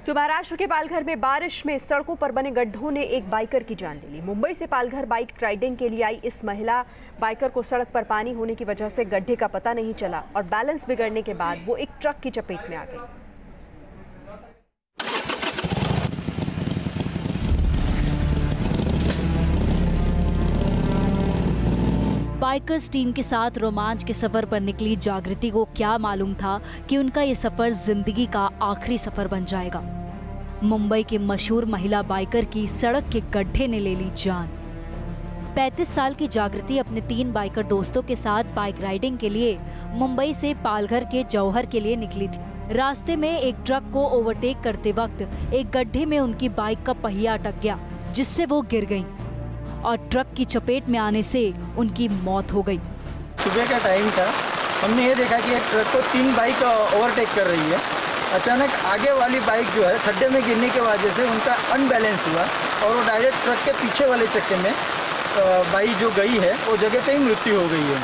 तो महाराष्ट्र के पालघर में बारिश में सड़कों पर बने गड्ढों ने एक बाइकर की जान ले ली। मुंबई से पालघर बाइक राइडिंग के लिए आई इस महिला बाइकर को सड़क पर पानी होने की वजह से गड्ढे का पता नहीं चला और बैलेंस बिगड़ने के बाद वो एक ट्रक की चपेट में आ गई। बाइकर्स टीम के साथ रोमांच के सफर पर निकली जागृति को क्या मालूम था कि उनका ये सफर जिंदगी का आखिरी सफर बन जाएगा। मुंबई के मशहूर महिला बाइकर की सड़क के गड्ढे ने ले ली जान। 35 साल की जागृति अपने 3 बाइकर दोस्तों के साथ बाइक राइडिंग के लिए मुंबई से पालघर के जौहर के लिए निकली थी। रास्ते में एक ट्रक को ओवरटेक करते वक्त एक गड्ढे में उनकी बाइक का पहिया अटक गया, जिससे वो गिर गईं और ट्रक की चपेट में आने से उनकी मौत हो गई। सुबह का टाइम था, हमने ये देखा कि एक ट्रक को 3 बाइक ओवरटेक कर रही है। अचानक आगे वाली बाइक जो है खड्डे में गिरने की वजह से उनका अनबैलेंस हुआ और वो डायरेक्ट ट्रक के पीछे वाले चक्के में बाइक जो गई है वो जगह पे ही मृत्यु हो गई है।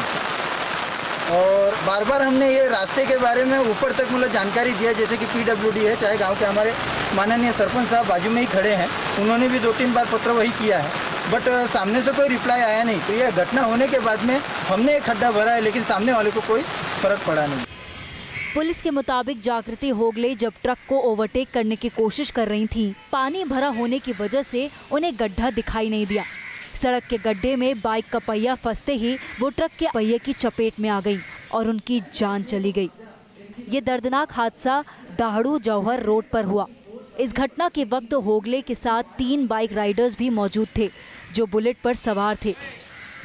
और बार बार हमने ये रास्ते के बारे में ऊपर तक मतलब जानकारी दिया, जैसे कि PWD है, चाहे गांव के हमारे माननीय सरपंच साहब बाजू में ही खड़े हैं, उन्होंने भी 2-3 बार पत्र वही किया है, बट सामने से कोई रिप्लाई आया नहीं। तो यह घटना होने के बाद में हमने एक खड्डा भरा है, लेकिन सामने वाले को कोई फर्क पड़ा नहीं। पुलिस के मुताबिक जागृति होगले जब ट्रक को ओवरटेक करने की कोशिश कर रही थीं, पानी भरा होने की वजह से उन्हें गड्ढा दिखाई नहीं दिया। सड़क के गड्ढे में बाइक का पहिया फंसते ही वो ट्रक के पहिए की चपेट में आ गई और उनकी जान चली गई। ये दर्दनाक हादसा दाहड़ू जौहर रोड पर हुआ। इस घटना के वक्त होगले के साथ 3 बाइक राइडर्स भी मौजूद थे जो बुलेट पर सवार थे।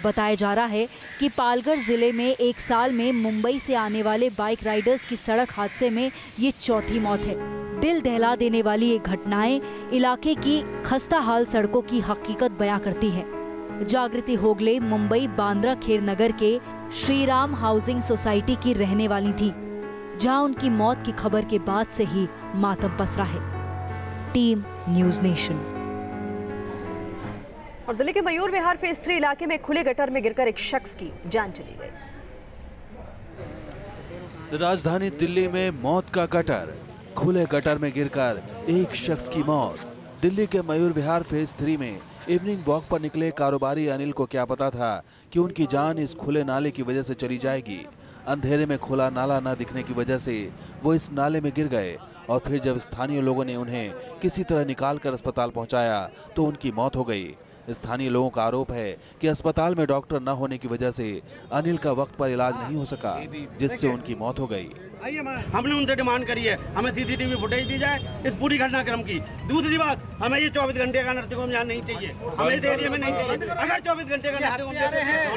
बताया जा रहा है कि पालघर जिले में एक साल में मुंबई से आने वाले बाइक राइडर्स की सड़क हादसे में ये चौथी मौत है। दिल दहला देने वाली ये घटनाएं इलाके की खस्ता हाल सड़कों की हकीकत बयां करती है। जागृति होगले मुंबई बांद्रा खेर नगर के श्रीराम हाउसिंग सोसाइटी की रहने वाली थी, जहां उनकी मौत की खबर के बाद से ही मातम पसरा है। Team news nation. और दिल्ली के मयूर विहार फेज 3 इलाके में खुले गटर में गिरकर एक शख्स की जान चली गई। राजधानी दिल्ली में मौत का गटर, खुले गटर में गिरकर एक शख्स की मौत। दिल्ली के मयूर विहार फेज 3 में इवनिंग वॉक पर निकले कारोबारी अनिल को क्या पता था कि उनकी जान इस खुले नाले की वजह से चली जाएगी। अंधेरे में खुला नाला न दिखने की वजह से वो इस नाले में गिर गए और फिर जब स्थानीय लोगों ने उन्हें किसी तरह निकालकर अस्पताल पहुंचाया तो उनकी मौत हो गई। स्थानीय लोगों का आरोप है कि अस्पताल में डॉक्टर न होने की वजह से अनिल का वक्त पर इलाज नहीं हो सका, जिससे उनकी मौत हो गई। हमने उनसे डिमांड करी है हमें CCTV फुटेज दी जाए इस पूरी घटनाक्रम की। दूसरी बात, हमें ये 24 घंटे का नर्सिंग होम यहाँ नहीं चाहिए, हमें इस एरिया में नहीं चाहिए। अगर 24 घंटे का नर्सिंग होम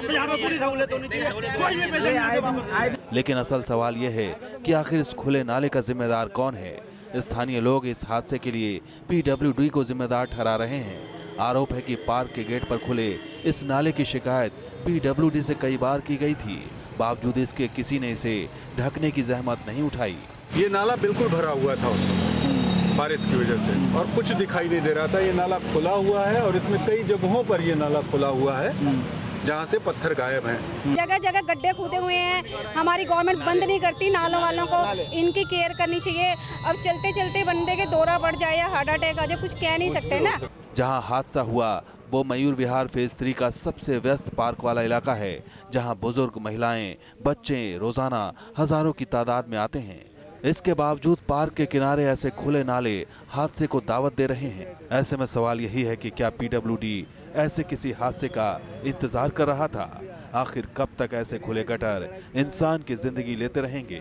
तो यहाँ पर पूरी सहूलियत होनी चाहिए, कोई भी पेशेंट। लेकिन असल सवाल ये है कि आखिर इस खुले नाले का जिम्मेदार कौन है। स्थानीय लोग इस हादसे के लिए PWD को जिम्मेदार ठहरा रहे हैं। आरोप है कि पार्क के गेट पर खुले इस नाले की शिकायत PWD से कई बार की गई थी, बावजूद इसके किसी ने इसे ढकने की जहमत नहीं उठाई। ये नाला बिल्कुल भरा हुआ था उस समय बारिश की वजह से और कुछ दिखाई नहीं दे रहा था। ये नाला खुला हुआ है और इसमें कई जगहों पर ये नाला खुला हुआ है जहाँ से पत्थर गायब हैं। जगह जगह गड्ढे खुदे हुए हैं। हमारी गवर्नमेंट बंद नहीं करती नालों वालों को, इनकी केयर करनी चाहिए। अब चलते चलते बंदे के दौरा पड़ जाए या हार्ट अटैक आ जाए, कुछ कह नहीं सकते ना। जहां हादसा हुआ वो मयूर विहार फेज 3 का सबसे व्यस्त पार्क वाला इलाका है, जहां बुजुर्ग, महिलाएं, बच्चे रोजाना हजारों की तादाद में आते हैं। इसके बावजूद पार्क के किनारे ऐसे खुले नाले हादसे को दावत दे रहे हैं। ऐसे में सवाल यही है कि क्या PWD ऐसे किसी हादसे का इंतजार कर रहा था? आखिर कब तक ऐसे खुले गटर इंसान की जिंदगी लेते रहेंगे?